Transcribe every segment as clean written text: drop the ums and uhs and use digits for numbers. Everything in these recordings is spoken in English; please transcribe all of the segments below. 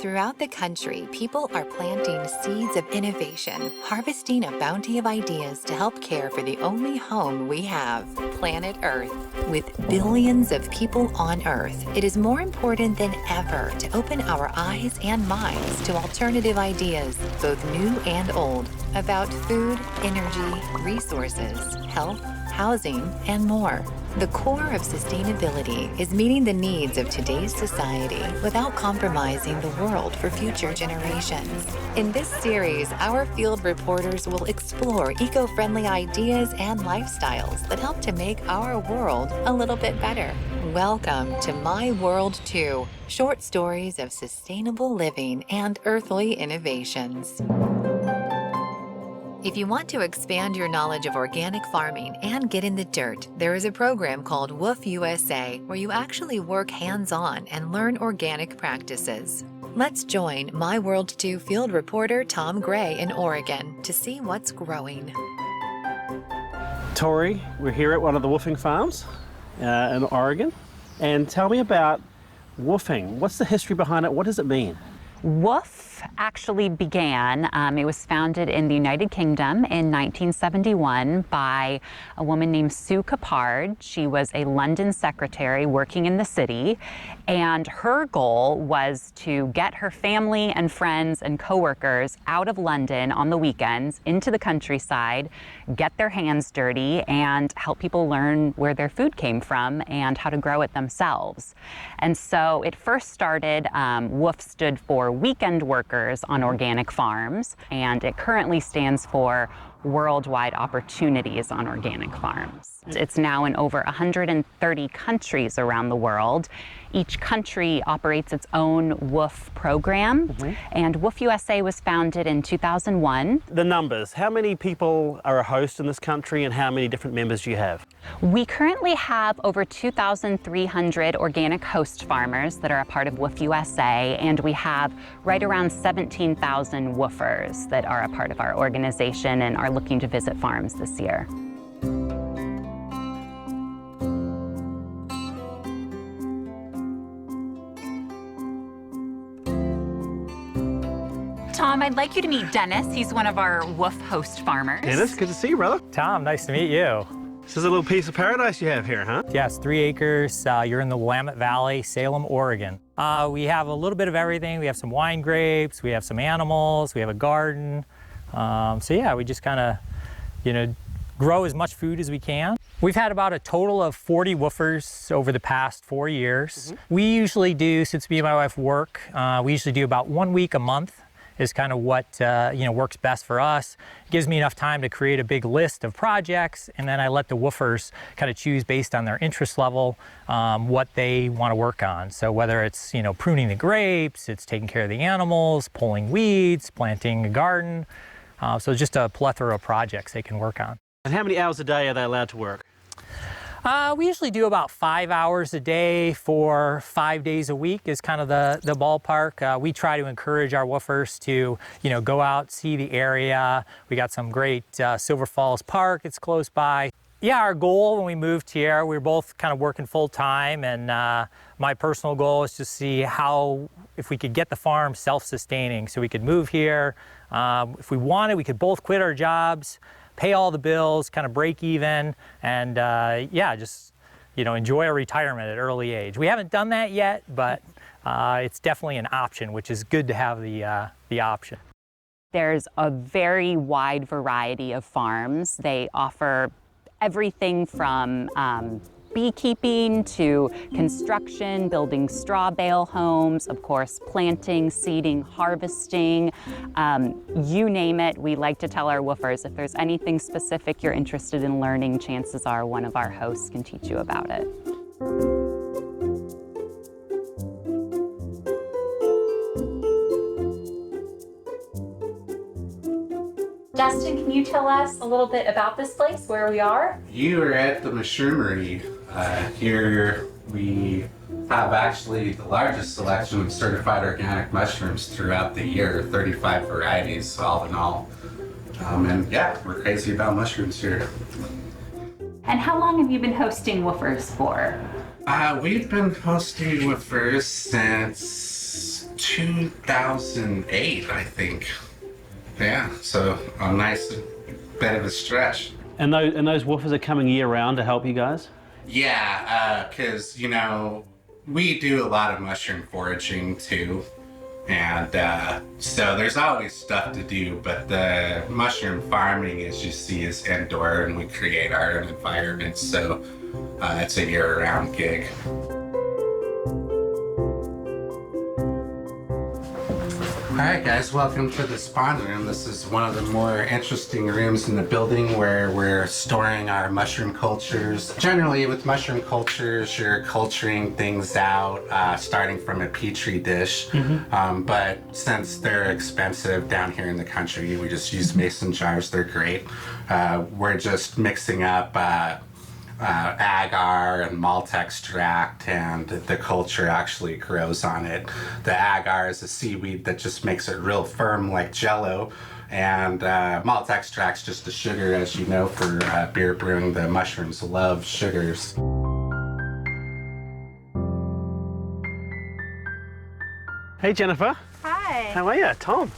Throughout the country, people are planting seeds of innovation, harvesting a bounty of ideas to help care for the only home we have, planet Earth. With billions of people on Earth, it is more important than ever to open our eyes and minds to alternative ideas, both new and old, about food, energy, resources, health, housing, and more. The core of sustainability is meeting the needs of today's society without compromising the world for future generations. In this series, our field reporters will explore eco-friendly ideas and lifestyles that help to make our world a little bit better. Welcome to My World 2, short stories of sustainable living and earthly innovations. If you want to expand your knowledge of organic farming and get in the dirt, there is a program called WHOOF USA where you actually work hands-on and learn organic practices. Let's join My World 2 field reporter Tom Gray in Oregon to see what's growing. Tori, we're here at one of the woofing farms in Oregon. And tell me about woofing. What's the history behind it? What does it mean? WHOOF actually began, it was founded in the United Kingdom in 1971 by a woman named Sue Capard. She was a London secretary working in the city, and her goal was to get her family and friends and coworkers out of London on the weekends into the countryside, get their hands dirty, and help people learn where their food came from and how to grow it themselves. And so it first started, WHOOF stood for Weekend Workers on Organic Farms, and it currently stands for Worldwide Opportunities on Organic Farms. It's now in over 130 countries around the world. Each country operates its own WHOOF program, and WHOOF USA was founded in 2001. The numbers, how many people are a host in this country and how many different members do you have? We currently have over 2,300 organic host farmers that are a part of WHOOF USA, and we have right around 17,000 woofers that are a part of our organization and are looking to visit farms this year. Tom, I'd like you to meet Dennis. He's one of our WHOOF host farmers. Dennis, good to see you, brother. Tom, nice to meet you. This is a little piece of paradise you have here, huh? Yes, 3 acres. You're in the Willamette Valley, Salem, Oregon. We have a little bit of everything. We have some wine grapes, we have some animals, we have a garden. So yeah, we just kind of, grow as much food as we can. We've had about a total of 40 woofers over the past 4 years. We usually do, since me and my wife work, we usually do about 1 week a month. Is kind of what works best for us. It gives me enough time to create a big list of projects, and then I let the woofers kind of choose based on their interest level what they want to work on. So whether it's pruning the grapes, it's taking care of the animals, pulling weeds, planting a garden. So just a plethora of projects they can work on. And how many hours a day are they allowed to work? We usually do about 5 hours a day for 5 days a week is kind of the ballpark. We try to encourage our woofers to, go out, see the area. We got some great Silver Falls Park that's close by. Yeah, our goal when we moved here, we were both kind of working full time, and my personal goal is to see if we could get the farm self-sustaining so we could move here. If we wanted, we could both quit our jobs, pay all the bills, kind of break even, and just enjoy a retirement at early age. We haven't done that yet, but it's definitely an option, which is good to have the option. There's a very wide variety of farms. They offer everything from beekeeping to construction, building straw bale homes, of course, planting, seeding, harvesting, you name it. We like to tell our woofers if there's anything specific you're interested in learning, chances are one of our hosts can teach you about it. Justin, can you tell us a little bit about this place, where we are? You are at the mushroomery. Here we have actually the largest selection of certified organic mushrooms throughout the year, 35 varieties all in all. And yeah, we're crazy about mushrooms here. And how long have you been hosting woofers for? We've been hosting woofers since 2008, I think. Yeah, so a nice bit of a stretch. And those woofers are coming year round to help you guys? Yeah, because, you know, we do a lot of mushroom foraging too. And so there's always stuff to do, but the mushroom farming, as you see, is indoor and we create our own environment. So it's a year-round gig. All right, guys, welcome to the spawn room. This is one of the more interesting rooms in the building where we're storing our mushroom cultures. Generally, with mushroom cultures, you're culturing things out, starting from a petri dish. But since they're expensive down here in the country, we just use mason jars. They're great. We're just mixing up agar and malt extract, and the culture actually grows on it. The agar is a seaweed that just makes it real firm like jello, and malt extract's just a sugar, as you know, for beer brewing. The mushrooms love sugars. Hey, Jennifer. Hi. How are you? Tom.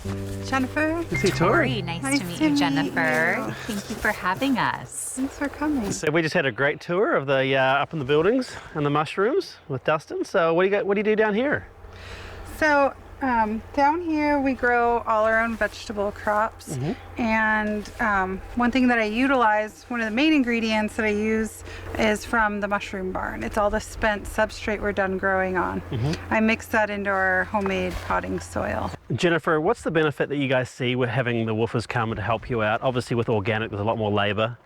Jennifer. Is he Tori? Nice to meet you, Jennifer. Thank you for having us. Thanks for coming. So we just had a great tour of the up in the buildings and the mushrooms with Dustin. So what do you do down here? So down here we grow all our own vegetable crops, and one thing that I utilize, one of the main ingredients that I use, is from the mushroom barn. It's all the spent substrate we're done growing on. I mix that into our homemade potting soil. Jennifer, what's the benefit that you guys see with having the woofers come to help you out? Obviously with organic there's a lot more labor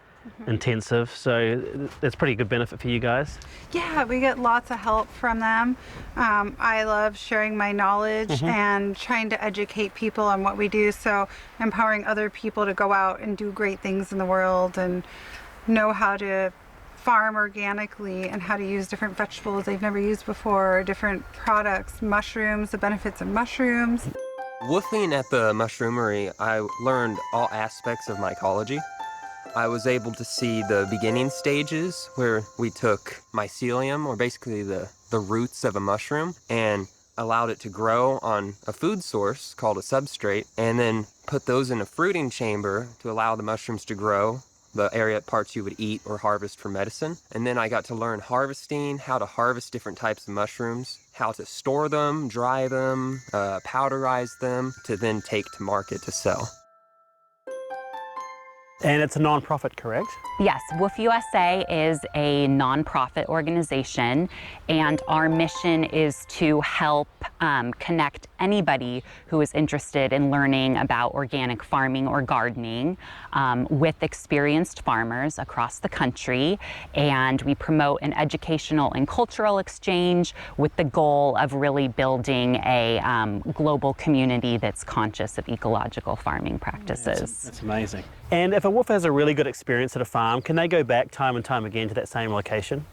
intensive, so that's pretty good benefit for you guys. Yeah, we get lots of help from them. I love sharing my knowledge and trying to educate people on what we do, so empowering other people to go out and do great things in the world and know how to farm organically and how to use different vegetables they've never used before, or different products, mushrooms, the benefits of mushrooms. Woofing at the mushroomery, I learned all aspects of mycology. I was able to see the beginning stages where we took mycelium, or basically the roots of a mushroom, and allowed it to grow on a food source called a substrate, and then put those in a fruiting chamber to allow the mushrooms to grow, the area parts you would eat or harvest for medicine. And then I got to learn harvesting, how to harvest different types of mushrooms, how to store them, dry them, powderize them, to then take to market to sell. And it's a non-profit, correct? Yes, WHOOF USA is a nonprofit organization, and our mission is to help connect anybody who is interested in learning about organic farming or gardening with experienced farmers across the country. And we promote an educational and cultural exchange with the goal of really building a global community that's conscious of ecological farming practices. That's amazing. And if a woofer has a really good experience at a farm, can they go back time and time again to that same location?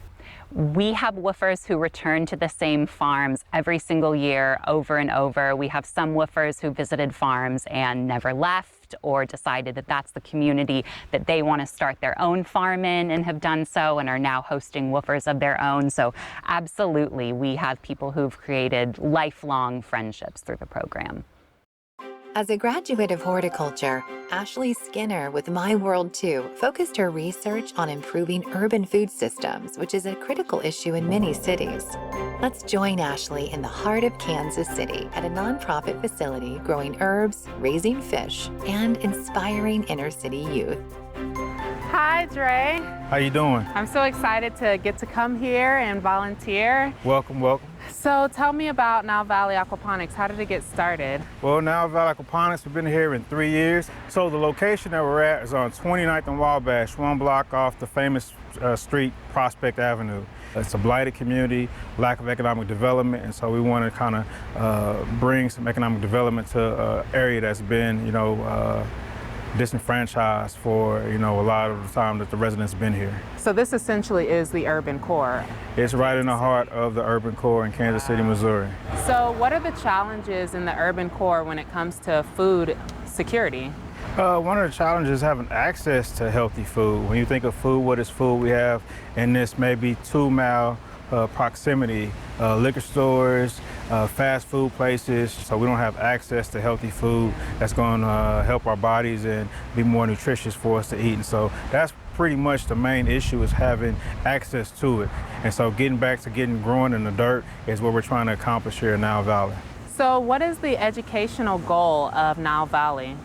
We have woofers who return to the same farms every single year, over and over. We have some woofers who visited farms and never left, or decided that that's the community that they want to start their own farm in and have done so and are now hosting woofers of their own. So absolutely, we have people who've created lifelong friendships through the program. As a graduate of horticulture, Ashley Skinner with My World 2 focused her research on improving urban food systems, which is a critical issue in many cities. Let's join Ashley in the heart of Kansas City at a nonprofit facility growing herbs, raising fish, and inspiring inner city youth. Hi, Dre. How you doing? I'm so excited to get to come here and volunteer. Welcome, welcome. So tell me about Nile Valley Aquaponics. How did it get started? Well, Nile Valley Aquaponics, we've been here in 3 years. So the location that we're at is on 29th and Wabash, one block off the famous street, Prospect Avenue. It's a blighted community, lack of economic development, and so we want to kind of bring some economic development to an area that's been, disenfranchised for, a lot of the time that the residents have been here. So this essentially is the urban core. It's right in the heart of the urban core in Kansas City, Missouri. So what are the challenges in the urban core when it comes to food security? One of the challenges is having access to healthy food. When you think of food, what is food? We have in this maybe 2 mile proximity, liquor stores, fast food places, so we don't have access to healthy food that's going to help our bodies and be more nutritious for us to eat. And so that's pretty much the main issue, is having access to it. And so getting back to growing in the dirt is what we're trying to accomplish here in Nile Valley. So what is the educational goal of Nile Valley?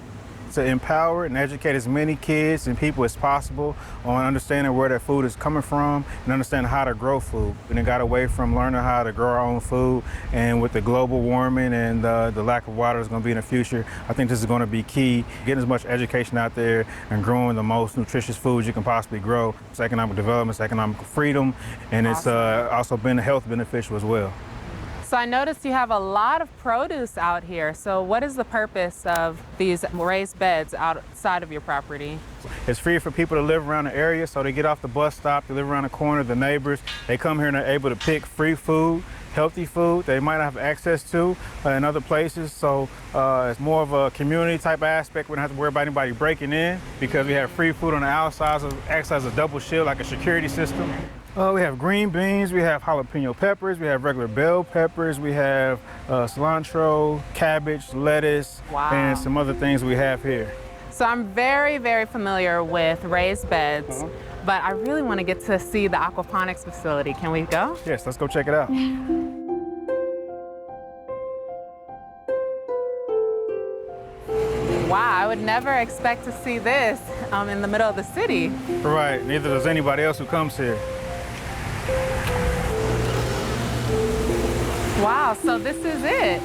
To empower and educate as many kids and people as possible on understanding where their food is coming from and understanding how to grow food. And it got away from learning how to grow our own food, and with the global warming and the lack of water is going to be in the future, I think this is going to be key. Getting as much education out there and growing the most nutritious foods you can possibly grow. It's economic development, it's economic freedom, and it's also been health beneficial as well. So I noticed you have a lot of produce out here. So what is the purpose of these raised beds outside of your property? It's free for people to live around the area, so they get off the bus stop, they live around the corner, the neighbors, they come here and they're able to pick free food, healthy food they might not have access to in other places. So it's more of a community type aspect. We don't have to worry about anybody breaking in because we have free food on the outside, so it acts as a double shield, like a security system. We have green beans, we have jalapeno peppers, we have regular bell peppers, we have cilantro, cabbage, lettuce, and some other things we have here. So I'm very, very familiar with raised beds, but I really want to get to see the aquaponics facility. Can we go? Yes, let's go check it out. Wow, I would never expect to see this in the middle of the city. Right, neither does anybody else who comes here. Wow, so this is it.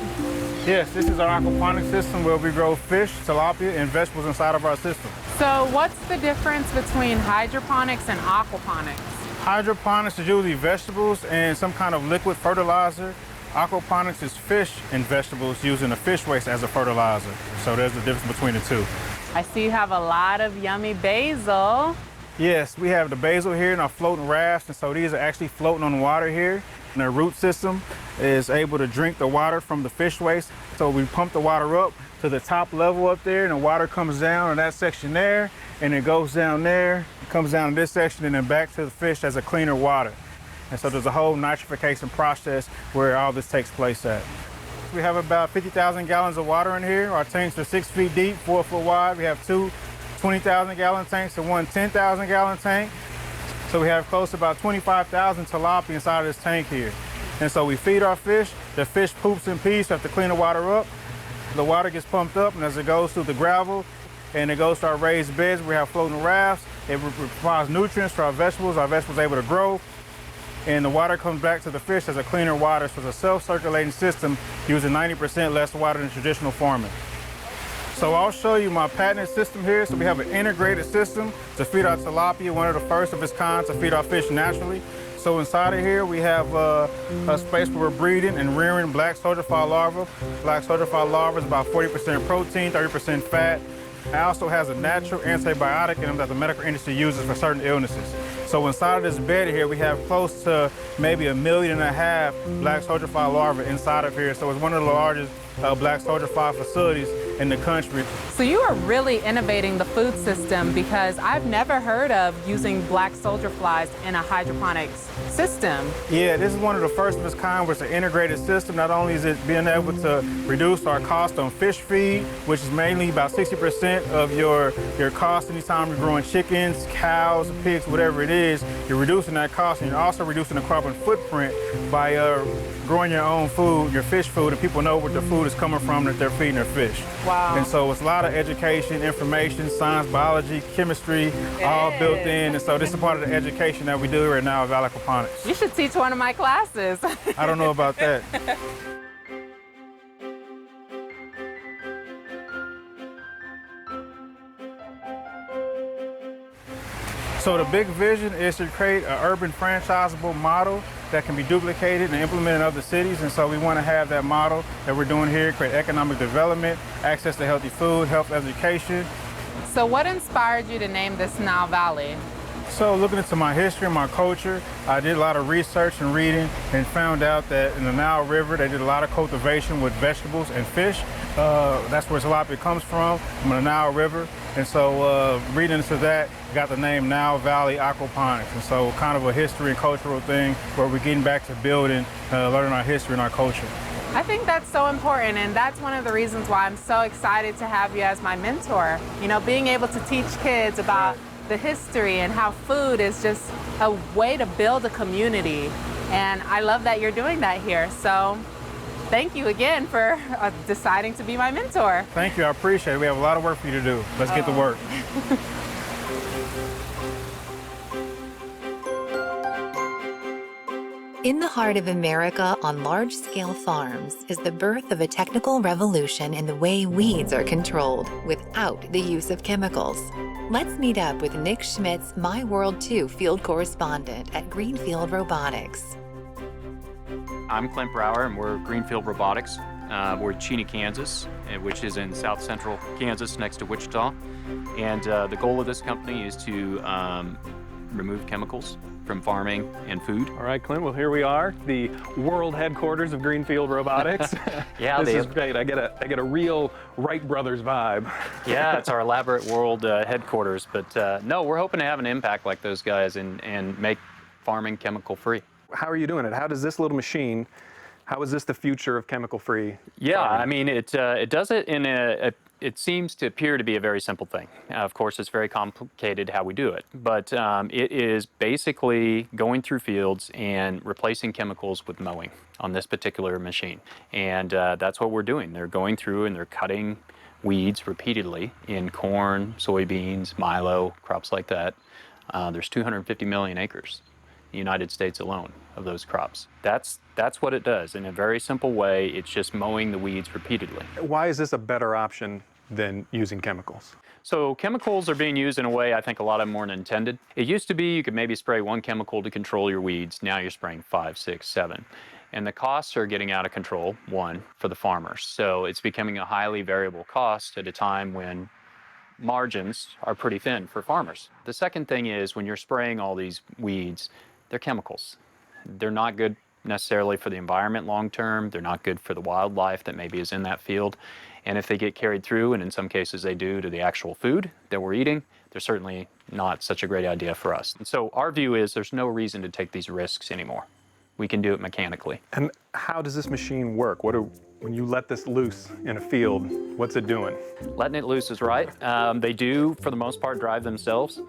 Yes, this is our aquaponics system where we grow fish, tilapia, and vegetables inside of our system. So what's the difference between hydroponics and aquaponics? Hydroponics is usually vegetables and some kind of liquid fertilizer. Aquaponics is fish and vegetables using the fish waste as a fertilizer. So there's the difference between the two. I see you have a lot of yummy basil. Yes, we have the basil here in our floating rafts, and so these are actually floating on the water here. And their root system is able to drink the water from the fish waste. So we pump the water up to the top level up there, and the water comes down in that section there, and it goes down there, it comes down in this section, and then back to the fish as a cleaner water. And so there's a whole nitrification process where all this takes place at. We have about 50,000 gallons of water in here. Our tanks are 6 feet deep, 4 foot wide. We have two 20,000 gallon tanks and one 10,000 gallon tank. So we have close to about 25,000 tilapia inside of this tank here. And so we feed our fish, the fish poops and pees, so we have to clean the water up. The water gets pumped up, and as it goes through the gravel and it goes to our raised beds, we have floating rafts. It provides nutrients to our vegetables are able to grow. And the water comes back to the fish as a cleaner water. So it's a self-circulating system using 90% less water than traditional farming. So I'll show you my patented system here. So we have an integrated system to feed our tilapia, one of the first of its kind to feed our fish naturally. So inside of here we have a space where we're breeding and rearing black soldier fly larvae. Black soldier fly larvae is about 40% protein, 30% fat. It also has a natural antibiotic in them that the medical industry uses for certain illnesses. So inside of this bed here, we have close to maybe 1.5 million black soldier fly larvae inside of here. So it's one of the largest black soldier fly facilities in the country. So you are really innovating the food system, because I've never heard of using black soldier flies in a hydroponics system. Yeah, this is one of the first of its kind where it's an integrated system. Not only is it being able to reduce our cost on fish feed, which is mainly about 60% of your cost anytime you're growing chickens, cows, pigs, whatever it is, you're reducing that cost, and you're also reducing the carbon footprint by growing your own food, your fish food, and people know where the food is coming from that they're feeding their fish. Wow. And so it's a lot of education, information, science, biology, chemistry, all built in. And so this is part of the education that we do here at Nile Valley Aquaponics. You should teach one of my classes. I don't know about that. So the big vision is to create an urban franchisable model that can be duplicated and implemented in other cities. And so we want to have that model that we're doing here, create economic development, access to healthy food, health education. So what inspired you to name this Nile Valley? So looking into my history and my culture, I did a lot of research and reading and found out that in the Nile River, they did a lot of cultivation with vegetables and fish. That's where tilapia comes from the Nile River. And so reading into that, got the name Nile Valley Aquaponics. And so kind of a history and cultural thing where we're getting back to building, learning our history and our culture. I think that's so important, and that's one of the reasons why I'm so excited to have you as my mentor. You know, being able to teach kids about the history and how food is just a way to build a community. And I love that you're doing that here. So thank you again for deciding to be my mentor. Thank you, I appreciate it. We have a lot of work for you to do. Let's get to work. In the heart of America on large-scale farms is the birth of a technical revolution in the way weeds are controlled without the use of chemicals. Let's meet up with Nick Schmidt's My World 2 field correspondent at Greenfield Robotics. I'm Clint Brower, and we're Greenfield Robotics. We're in Cheney, Kansas, which is in south central Kansas next to Wichita. And the goal of this company is to remove chemicals from farming and food. All right, Clint, well, here we are, the world headquarters of Greenfield Robotics. Yeah, this is great. I get a real Wright brothers vibe. Yeah, it's our elaborate world headquarters. But no, we're hoping to have an impact like those guys and make farming chemical free. How are you doing it? How does this little machine, how is this the future of chemical-free Yeah, farming? I mean, it does it in it seems to appear to be a very simple thing. Of course, it's very complicated how we do it, but it is basically going through fields and replacing chemicals with mowing on this particular machine. And that's what we're doing. They're going through and they're cutting weeds repeatedly in corn, soybeans, milo, crops like that. There's 250 million acres in the United States alone of those crops. That's what it does. In a very simple way, it's just mowing the weeds repeatedly. Why is this a better option than using chemicals? So chemicals are being used in a way I think a lot of them weren't intended. It used to be you could maybe spray one chemical to control your weeds. Now you're spraying 5, 6, 7. And the costs are getting out of control, one, for the farmers. So it's becoming a highly variable cost at a time when margins are pretty thin for farmers. The second thing is when you're spraying all these weeds, they're chemicals. They're not good necessarily for the environment long term. They're not good for the wildlife that maybe is in that field. And if they get carried through, and in some cases they do, to the actual food that we're eating, they're certainly not such a great idea for us. And so our view is there's no reason to take these risks anymore. We can do it mechanically. And how does this machine work? When you let this loose in a field, what's it doing? Letting it loose is right. They do, for the most part, drive themselves.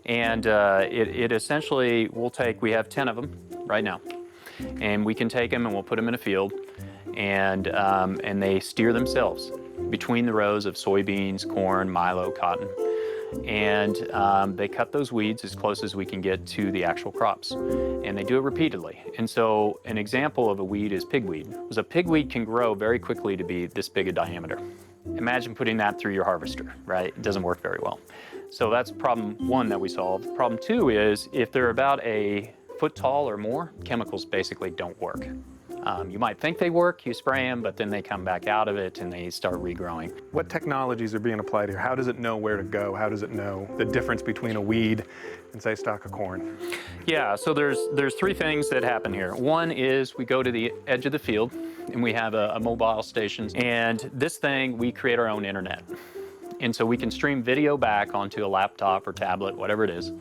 And it essentially will take, we have 10 of them right now. And we can take them and we'll put them in a field and they steer themselves between the rows of soybeans, corn, milo, cotton. And they cut those weeds as close as we can get to the actual crops. And they do it repeatedly. And so an example of a weed is pigweed. Because a pigweed can grow very quickly to be this big a diameter. Imagine putting that through your harvester, right? It doesn't work very well. So that's problem one that we solved. Problem two is if they're about a foot tall or more, chemicals basically don't work. You might think they work, you spray them, but then they come back out of it and they start regrowing. What technologies are being applied here? How does it know where to go? How does it know the difference between a weed and, say, a stalk of corn? Yeah, so there's three things that happen here. One is we go to the edge of the field and we have a mobile station. And this thing, we create our own internet. And so we can stream video back onto a laptop or tablet, whatever it is,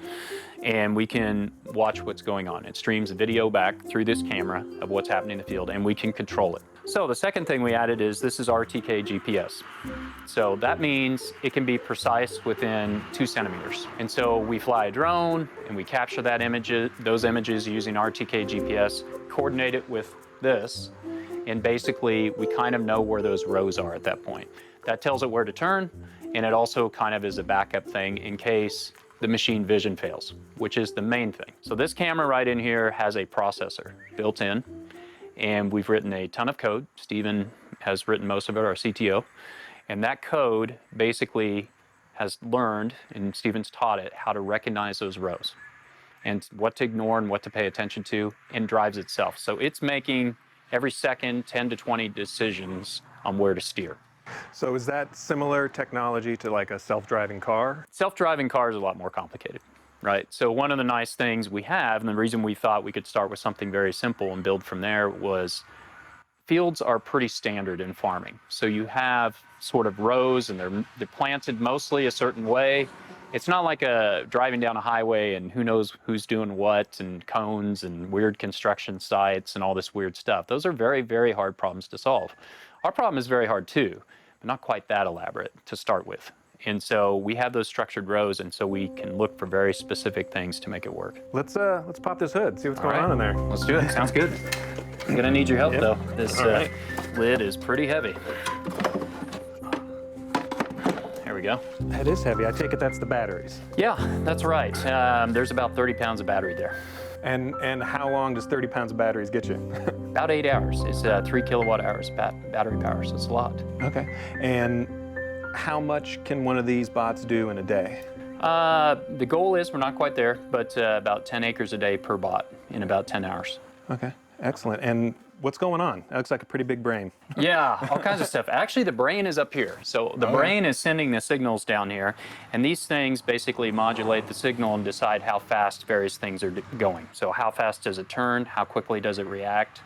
and we can watch what's going on. It streams the video back through this camera of what's happening in the field, and we can control it. So the second thing we added is this is RTK GPS. So that means it can be precise within 2 centimeters. And so we fly a drone and we capture that those images using RTK GPS, coordinate it with this, and basically we kind of know where those rows are at that point. That tells it where to turn, and it also kind of is a backup thing in case the machine vision fails, which is the main thing. So this camera right in here has a processor built in, and we've written a ton of code. Stephen has written most of it, our CTO, and that code basically has learned, and Stephen's taught it, how to recognize those rows and what to ignore and what to pay attention to, and drives itself. So it's making every second 10 to 20 decisions on where to steer. So is that similar technology to like a self-driving car? Self-driving car is a lot more complicated. right? So one of the nice things we have, and the reason we thought we could start with something very simple and build from there, was fields are pretty standard in farming. So you have sort of rows, and they're planted mostly a certain way. It's not like driving down a highway and who knows who's doing what, and cones and weird construction sites and all this weird stuff. Those are very, very hard problems to solve. Our problem is very hard too, but not quite that elaborate to start with. And so we have those structured rows, and so we can look for very specific things to make it work. Let's pop this hood, see what's going on in there. Let's do it. Sounds good. I'm gonna need your help though. This lid is pretty heavy. There we go. That is heavy. I take it that's the batteries. Yeah, that's right. There's about 30 pounds of battery there. And how long does 30 pounds of batteries get you? About 8 hours. It's 3 kilowatt hours battery power, so it's a lot. Okay. And how much can one of these bots do in a day? The goal is, we're not quite there, but about 10 acres a day per bot in about 10 hours. Okay, excellent. And what's going on? That looks like a pretty big brain. Yeah, all kinds of stuff. Actually, the brain is up here. So the brain is sending the signals down here, and these things basically modulate the signal and decide how fast various things are going. So how fast does it turn? How quickly does it react?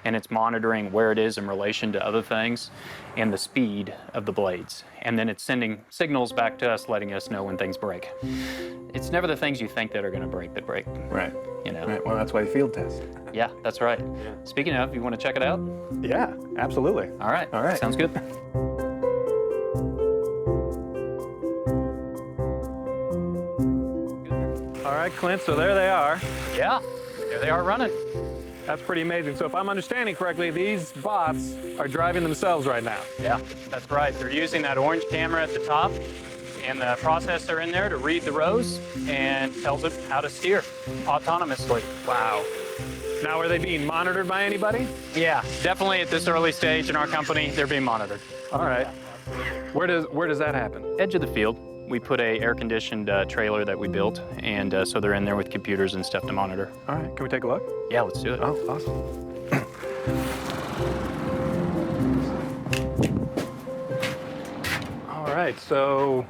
And it's monitoring where it is in relation to other things and the speed of the blades. And then it's sending signals back to us, letting us know when things break. It's never the things you think that are going to break that break. Right. You know. Right. Well, that's why you field test. Yeah, that's right. Yeah. Speaking of, you want to check it out? Yeah, absolutely. All right. All right. Sounds good. All right, Clint, so there they are. Yeah, there they are running. That's pretty amazing. So if I'm understanding correctly, these bots are driving themselves right now. Yeah, that's right. They're using that orange camera at the top and the processor in there to read the rows and tells it how to steer autonomously. Wow. Now, are they being monitored by anybody? Yeah, definitely at this early stage in our company, they're being monitored. All right. Where does that happen? Edge of the field. We put a air-conditioned trailer that we built, and so they're in there with computers and stuff to monitor. All right, can we take a look? Yeah, let's do it. Oh, awesome. All right, so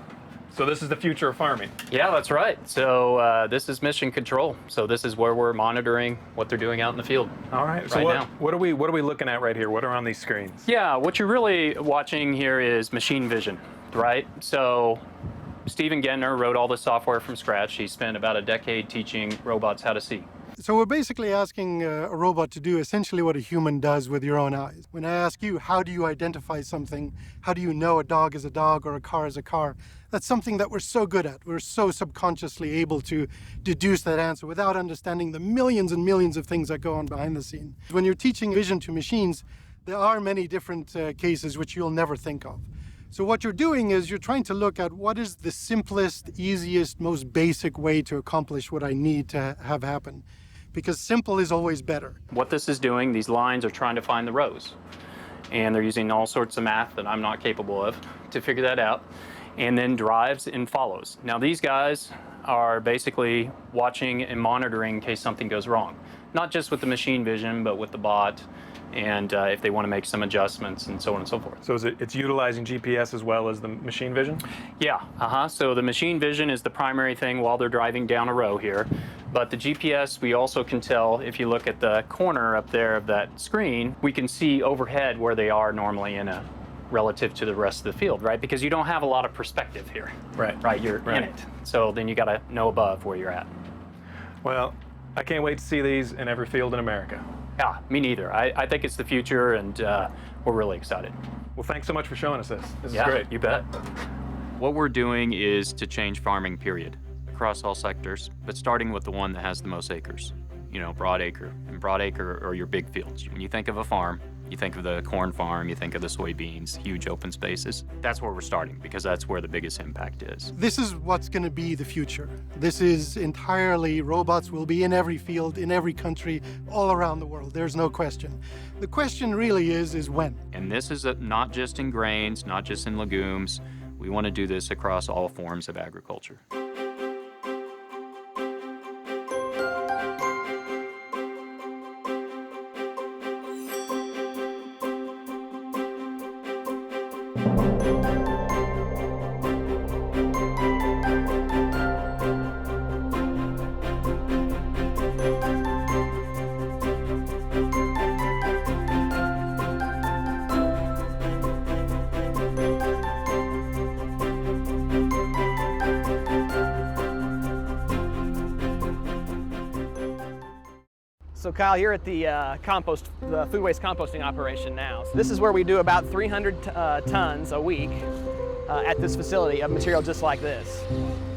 this is the future of farming. Yeah, that's right. So this is mission control. So this is where we're monitoring what they're doing out in the field. All right. So now. what are we looking at right here? What are on these screens? Yeah, what you're really watching here is machine vision, right? So Stephen Gentner wrote all the software from scratch. He spent about a decade teaching robots how to see. So we're basically asking a robot to do essentially what a human does with your own eyes. When I ask you, how do you identify something? How do you know a dog is a dog or a car is a car? That's something that we're so good at. We're so subconsciously able to deduce that answer without understanding the millions and millions of things that go on behind the scene. When you're teaching vision to machines, there are many different cases which you'll never think of. So what you're doing is you're trying to look at what is the simplest, easiest, most basic way to accomplish what I need to have happen. Because simple is always better. What this is doing, these lines are trying to find the rows. And they're using all sorts of math that I'm not capable of to figure that out. And then drives and follows. Now these guys are basically watching and monitoring in case something goes wrong. Not just with the machine vision, but with the bot, and if they want to make some adjustments and so on and so forth. So it's utilizing GPS as well as the machine vision? Yeah, so the machine vision is the primary thing while they're driving down a row here. But the GPS, we also can tell, if you look at the corner up there of that screen, we can see overhead where they are normally relative to the rest of the field, right? Because you don't have a lot of perspective here. Right. You're in it. So then you got to know above where you're at. Well, I can't wait to see these in every field in America. Yeah, me neither. I think it's the future, and we're really excited. Well, thanks so much for showing us this. This is great. great. You bet. What we're doing is to change farming, period, across all sectors, but starting with the one that has the most acres, broad acre. And broad acre are your big fields. When you think of a farm, you think of the corn farm, you think of the soybeans, huge open spaces. That's where we're starting, because that's where the biggest impact is. This is what's going to be the future. This is entirely, robots will be in every field, in every country, all around the world. There's no question. The question really is when. And this is not just in grains, not just in legumes. We want to do this across all forms of agriculture. So Kyle, you're at the food waste composting operation now. So this is where we do about 300 tons a week at this facility of material just like this.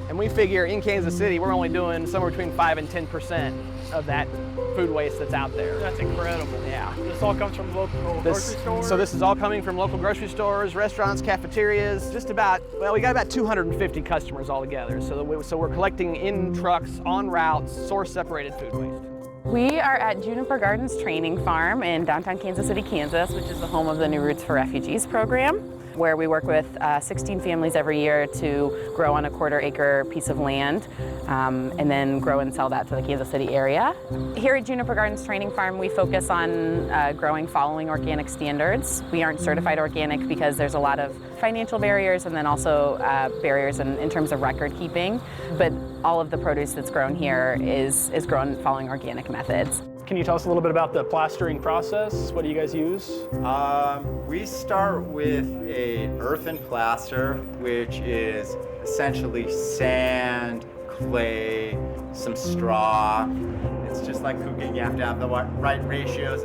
And we figure in Kansas City, we're only doing somewhere between 5 and 10% of that food waste that's out there. That's incredible. Yeah. This all comes from local grocery stores? So this is all coming from local grocery stores, restaurants, cafeterias, just about, well, we got about 250 customers altogether. So we're collecting in trucks, on routes, source-separated food waste. We are at Juniper Gardens Training Farm in downtown Kansas City, Kansas, which is the home of the New Roots for Refugees program, where we work with 16 families every year to grow on a quarter-acre piece of land and then grow and sell that to the Kansas City area. Here at Juniper Gardens Training Farm, we focus on growing following organic standards. We aren't certified organic because there's a lot of financial barriers and then also barriers in terms of record keeping, but all of the produce that's grown here is grown following organic methods. Can you tell us a little bit about the plastering process? What do you guys use? We start with an earthen plaster, which is essentially sand, clay, some straw. It's just like cooking, you have to have the right ratios.